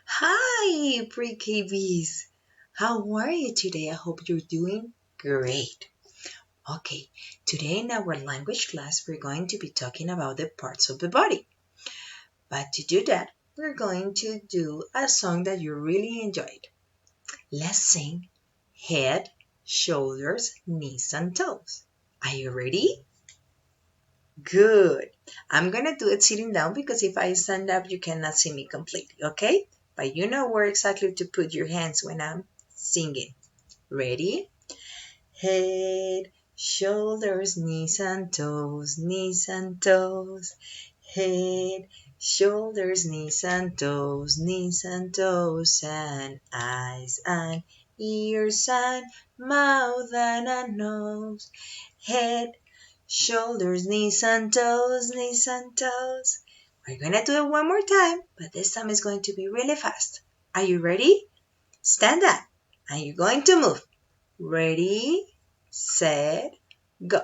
Hi, pre-KBs. How are you today? I hope you're doing great. Okay, today in our language class, we're going to be talking about the parts of the body. But to do that, we're going to do a song that you really enjoyed. Let's sing head, shoulders, knees, and toes. Are you ready? Good. I'm going to do it sitting down because if I stand up, you cannot see me completely, okay? But you know where exactly to put your hands when I'm singing. Ready? Head, shoulders, knees and toes. Head, shoulders, knees and toes, and eyes and ears and mouth and a nose. Head, shoulders, knees and toes. We're gonna do it one more time, but this time it's going to be really fast. Are you ready? Stand up, and you're going to move. Ready, set, go.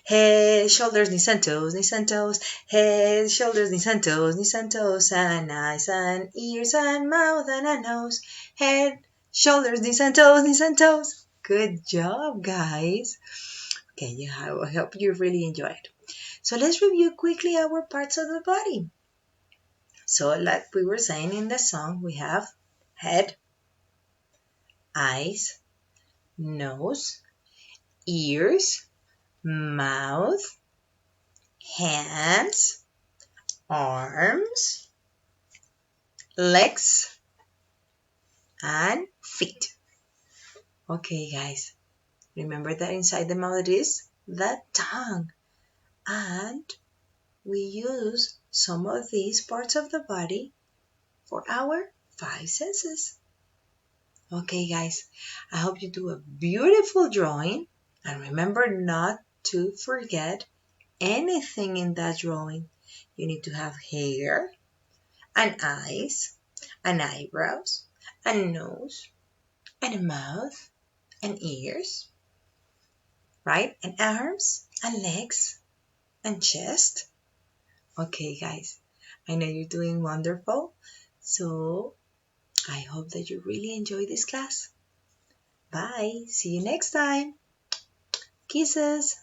Head, shoulders, knees and toes. Head, shoulders, and eyes and ears and mouth and a nose. Head, shoulders, knees and toes. Good job, guys. Okay, I hope you really enjoyed. So let's review quickly our parts of the body. So like we were saying in the song, we have head, eyes, nose, ears, mouth, hands, arms, legs, and feet. Okay, guys, remember that inside the mouth is the tongue. And we use some of these parts of the body for our five senses. Okay, guys, I hope you do a beautiful drawing. And remember not to forget anything in that drawing. You need to have hair, and eyes, and eyebrows, and nose, and a mouth, and ears, right? And arms, and legs, and chest. Okay, guys, I know you're doing wonderful. So I hope that you really enjoy this class. Bye. See you next time. Kisses.